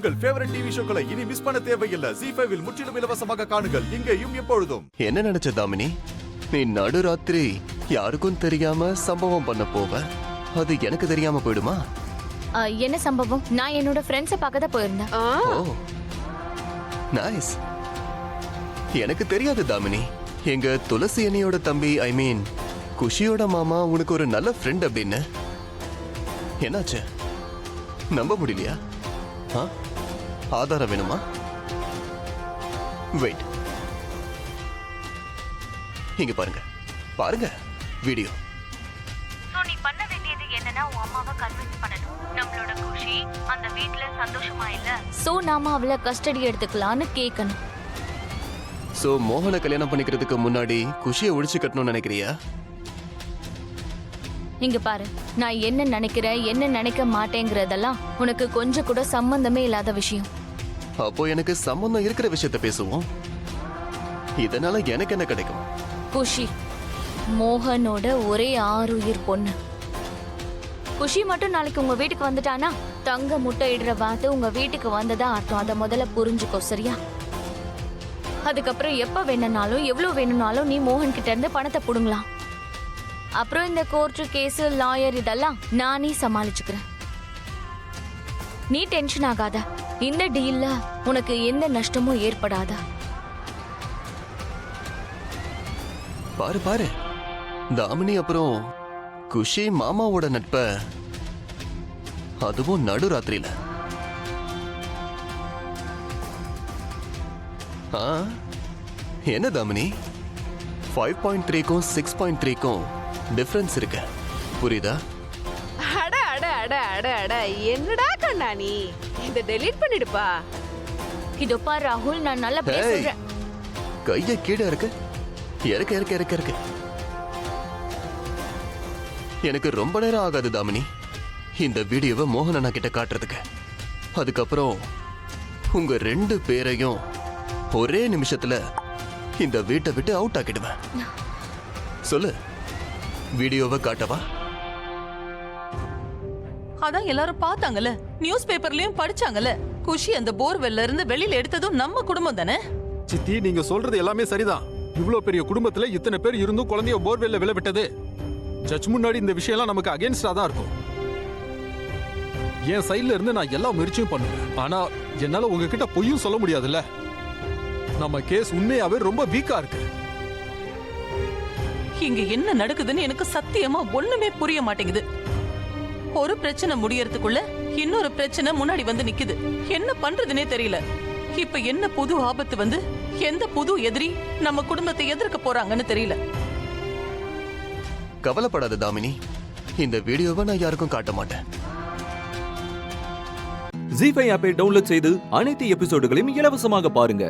உங்கள் favourite TV ஷோக்களை இனி miss பண்ண தேவையில்லை. ZEE5 இல் முற்றிலும் இலவசமாக காணுங்கள். இங்கேயும் எப்பொழுதும். என்ன நினைச்ச தாமினி? நீ நடுராத்திரி யாருக்கும் தெரியாம சம்பவம் பண்ண போவ, அது எனக்கு தெரியாம போயிடுமா? என்ன சம்பவம்? நான் என்னோட ஃப்ரெண்ட்ஸை பார்க்க தான் போயிருந்தேன். ஓ நைஸ். எனக்கு தெரியாது தாமினி. எங்க துளசி அண்ணியோட தம்பி, ஐ மீன் குஷியோட மாமா உனக்கு ஒரு நல்ல ஃப்ரெண்ட் அப்படின்னு. என்னாச்சு? நம்ப முடியலையா? ஆதாரம் வேணுமா? வெயிட், இங்க பாருங்க பாருங்க வீடியோ. நீ பண்ண வேண்டியது என்னன்னா உன் அம்மாவை கன்வின்ஸ் பண்ணணும். நம்மளோட குஷி அந்த வீட்ல சந்தோஷமா இல்ல, சோ நாம அவளை கஸ்டடி எடுத்துக்கலாம்னு கேட்கணும். சோ மோகனை கல்யாணம் பண்ணிக்கிறதுக்கு முன்னாடி குஷியை ஒழிச்சு கட்டணும்னு நினைக்கிறியா? இங்க பாரு, நான் என்ன நினைக்கிறேன் என்ன நினைக்க மாட்டேங்கிறதெல்லாம் உனக்கு கொஞ்சம் கூட சம்பந்தமே இல்லாத விஷயம். அப்போ எனக்கு சம்பந்தம் இருக்கிற விஷயத்த பேசுவோம். இதனால எனக்கு என்ன கிடைக்கும்? குஷி மோகனோட ஒரே ஆறுயிர் பொண்ணு. குஷி மட்டும் நாளைக்கு உங்க வீட்டுக்கு வந்துட்டானா தங்க முட்டை இடுற வாத்து உங்க வீட்டுக்கு வந்ததா அர்த்தம். அதை முதல்ல புரிஞ்சுக்கோ, சரியா? அதுக்கப்புறம் எப்ப வேணும்னாலும் எவ்வளவு வேணும்னாலும் நீ மோகன் கிட்ட இருந்து பணத்தை புடுங்கலாம். அப்புறம் இந்த கோர்ட்டு கேஸ் லாயர் இதெல்லாம் நானே சமாளிச்சுக்கிறேன். நீ டென்ஷன் ஆகாத. இந்த டீல்ல உனக்கு எந்த நஷ்டமும் ஏற்படாத. பாரு பாரு, தாமினி அப்புறம் குஷி மாமாவோட நட்ப, அதுவும் நடுராத்திரியில. என்ன தாமினி, 5.3க்கும் 6.3க்கும் டிஃபரன்ஸ் இருக்கு, புரியுதா? அட அட அட அட அட என்னடா கண்ணா நீ இத டெலீட் பண்ணிடுப்பா. இதோ பாரு ராகுல், நான் நல்லா பேசுறேன். கைய கீழே இருக்கு, இறக்க இறக்க இறக்க இறக்க. எனக்கு ரொம்ப நேரம் ஆகாது தாமினி இந்த வீடியோவை மோகன் அண்ணா கிட்ட காட்டுறதுக்கு. அதுக்கப்புறம் உங்க 2 பேரையும் ஒரே நிமிஷத்துல இந்த வீட்டை விட்டு அவுட் ஆக்கிடுவேன். சொல்லு, வீடியோவை காட்டவா? அதான் எல்லாரும் பார்த்தாங்கல்ல, நியூஸ் பேப்பர்லயும் படிச்சாங்கல்ல. குஷி அந்த போர்வெல்ல இருந்து வெளியில எடுத்ததும் நம்ம குடும்பம் தானே. சித்தி, நீங்க சொல்றது எல்லாமே சரிதான். இவ்வளவு பெரிய குடும்பத்துல இத்தனை பேர் இருந்தும் குழந்தைய போர்வெல்ல விழ விட்டது ஜட்ஜ் முன்னாடி இந்த விஷயம் எல்லாம் நமக்கு அகைன்ஸ்டா தான் இருக்கும். என் சைட்ல இருந்து நான் எல்லா முயற்சியும் பண்ணுவேன். ஆனா என்னால உங்ககிட்ட பொய்யும் சொல்ல முடியாதுல்ல. நம்ம கேஸ் உண்மையாவே ரொம்ப வீக்கா இருக்கு. இங்க என்ன நடக்குதுன்னு எனக்கு சத்தியமா ஒண்ணுமே புரிய மாட்டேங்குது. ஒரு பிரச்சனை முடியறதுக்குள்ள இன்னொரு பிரச்சனை முன்னாடி வந்து நிக்குது. என்ன பண்றதுனே தெரியல. இப்ப என்ன புது ஆபத்து வந்து எந்த புது எதிரி நம்ம குடும்பத்தை எதிர்க்க போறாங்கன்னு தெரியல. கவலைப்படாத தாமினி, இந்த வீடியோவை நான் யாருக்கும் காட்ட மாட்டேன். ZEE5 ஆப்பை டவுன்லோட் செய்து அனைத்து எபிசோடுகளையும் இலவசமாக பாருங்க.